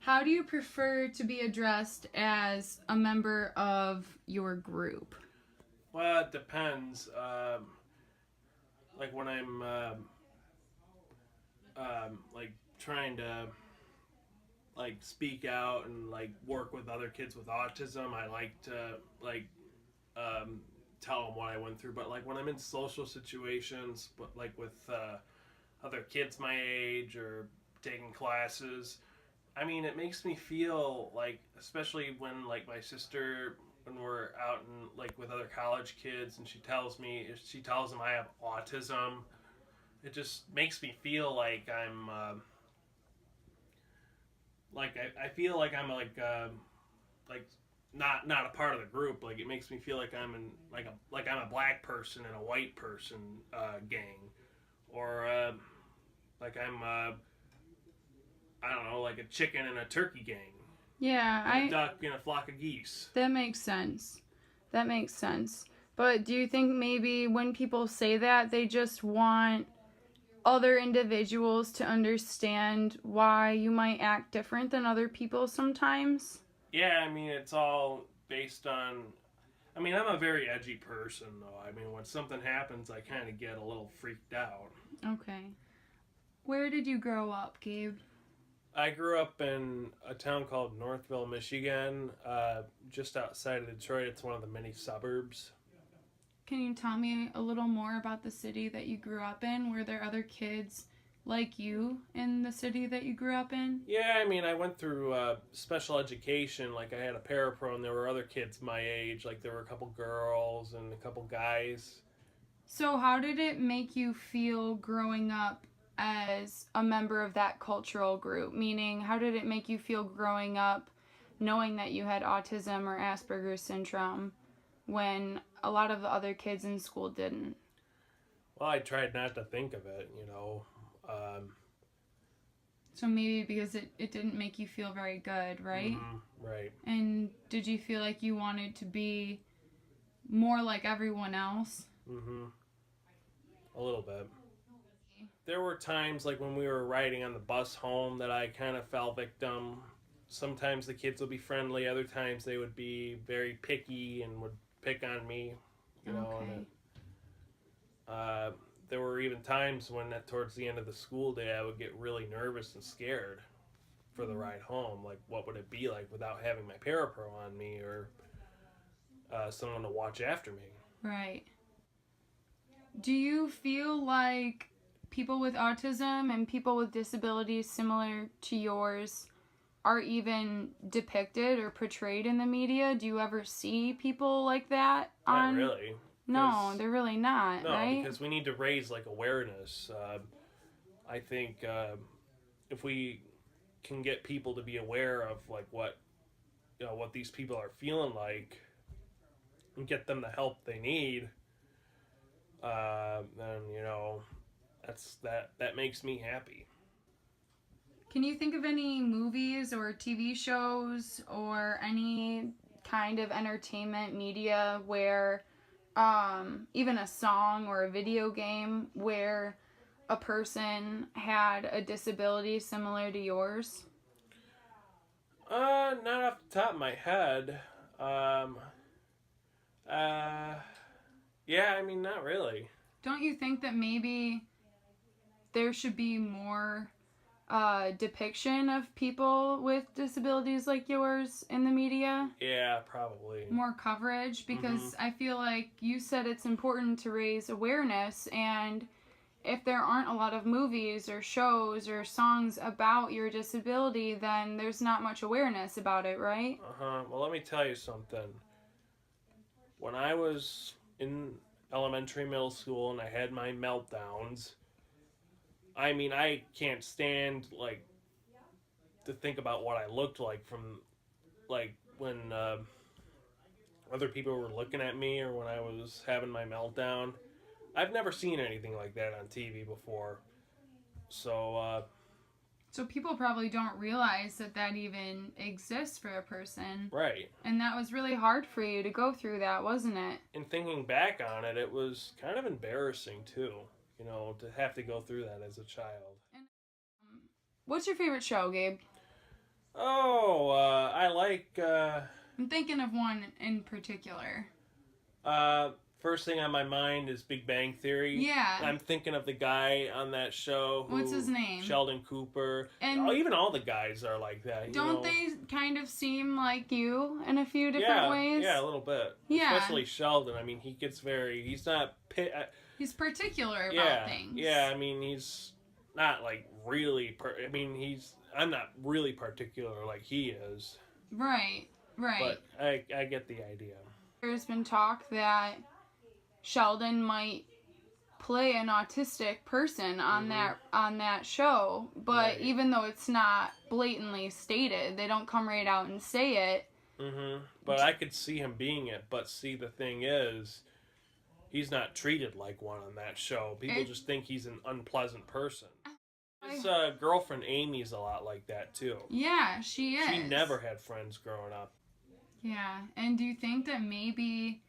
How do you prefer to be addressed as a member of your group? Well, it depends. Like when I'm like trying to like speak out and like work with other kids with autism, I like to um, tell them what I went through. But like when I'm in social situations, but like with other kids my age or taking classes, I mean, it makes me feel like, especially when like my sister, when we're out and like with other college kids, and she tells them I have autism. It just makes me feel like I feel like I'm like not a part of the group. Like it makes me feel like I'm in like I'm a black person in a white person gang, or like I'm I don't know, like a chicken in a turkey gang, Yeah, and a duck in a flock of geese. that makes sense. That makes sense. But do you think maybe when people say that, they just want other individuals to understand why you might act different than other people sometimes? Yeah, I mean it's all based on. I mean, I'm a very edgy person, though. I mean, when something happens, I kind of get a little freaked out. Okay. Where did you grow up, Gabe? I grew up in a town called Northville, Michigan, just outside of Detroit. It's one of the many suburbs. Can you tell me a little more about the city that you grew up in? Were there other kids like you in the city that you grew up in? Yeah, I mean, I went through special education. Like, I had a parapro, and there were other kids my age. Like, there were a couple girls and a couple guys. So, how did it make you feel growing up as a member of that cultural group? Meaning, how did it make you feel growing up knowing that you had autism or Asperger's syndrome when a lot of the other kids in school didn't? Well, I tried not to think of it, you know. So, maybe because it didn't make you feel very good, right? Right. And did you feel like you wanted to be more like everyone else? A little bit. There were times, like when we were riding on the bus home, that I kind of fell victim. Sometimes the kids would be friendly, other times they would be very picky and would pick on me, you know. Okay. And there were even times when, towards the end of the school day, I would get really nervous and scared for the ride home. Like, what would it be like without having my parapro on me, or someone to watch after me? Right. Do you feel like people with autism and people with disabilities similar to yours are even depicted or portrayed in the media? Do you ever see people like that Not really. No, they're really not, No, right? because we need to raise like awareness. I think if we can get people to be aware of like what what these people are feeling like, and get them the help they need, then that makes me happy. Can you think of any movies or TV shows or any kind of entertainment media where even a song or a video game where a person had a disability similar to yours? Not off the top of my head. Uh, yeah, I mean, not really. Don't you think that maybe there should be more depiction of people with disabilities like yours in the media? Yeah, probably. More coverage, because I feel like you said it's important to raise awareness, and if there aren't a lot of movies or shows or songs about your disability, then there's not much awareness about it, right? Well, let me tell you something. When I was in elementary, middle school, and I had my meltdowns, I mean, I can't stand like to think about what I looked like from like when other people were looking at me, or when I was having my meltdown. I've never seen anything like that on TV before. So So people probably don't realize that that even exists for a person. right. And that was really hard for you to go through that, wasn't it? And thinking back on it, it was kind of embarrassing too, to have to go through that as a child. And, what's your favorite show, Gabe? Oh, I like. I'm thinking of one in particular. First thing on my mind is Big Bang Theory. Yeah. I'm thinking of the guy on that show. What's his name? Sheldon Cooper. And even all the guys are like that. Don't they kind of seem like you in a few different ways? Yeah, a little bit. Yeah. Especially Sheldon. I mean, he gets very. He's not. He's particular about things. Yeah, I mean, he's not like really. I'm not really particular like he is. Right. But I get the idea. There's been talk that Sheldon might play an autistic person on that show, but even though it's not blatantly stated, they don't come right out and say it. But I could see him being it. But see, the thing is, he's not treated like one on that show. People just think he's an unpleasant person. His girlfriend Amy's a lot like that too. Yeah, she is. She never had friends growing up. Yeah, and do you think that maybe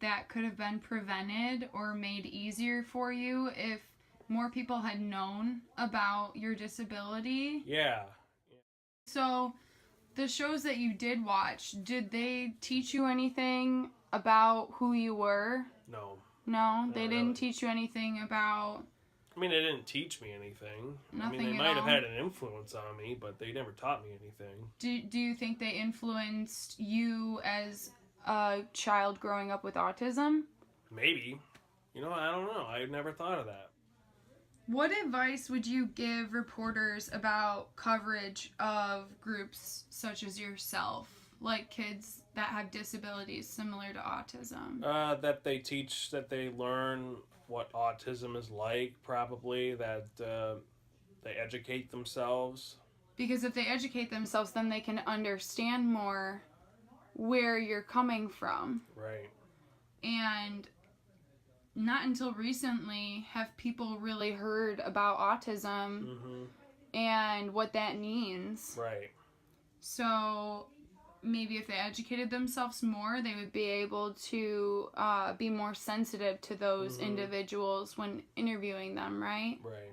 that could have been prevented or made easier for you if more people had known about your disability? Yeah. So, the shows that you did watch, did they teach you anything about who you were? No. No, they didn't teach you anything about... I mean, they didn't teach me anything. Nothing they at might have all? had an influence on me, but they never taught me anything. Do you think they influenced you as a child growing up with autism? Maybe. I don't know. I never thought of that. What advice would you give reporters about coverage of groups such as yourself, like kids that have disabilities similar to autism? That they learn what autism is like, probably, that they educate themselves. Because if they educate themselves, then they can understand more where you're coming from. Right. And not until recently have people really heard about autism and what that means. Right. So maybe if they educated themselves more, they would be able to be more sensitive to those individuals when interviewing them, right? Right.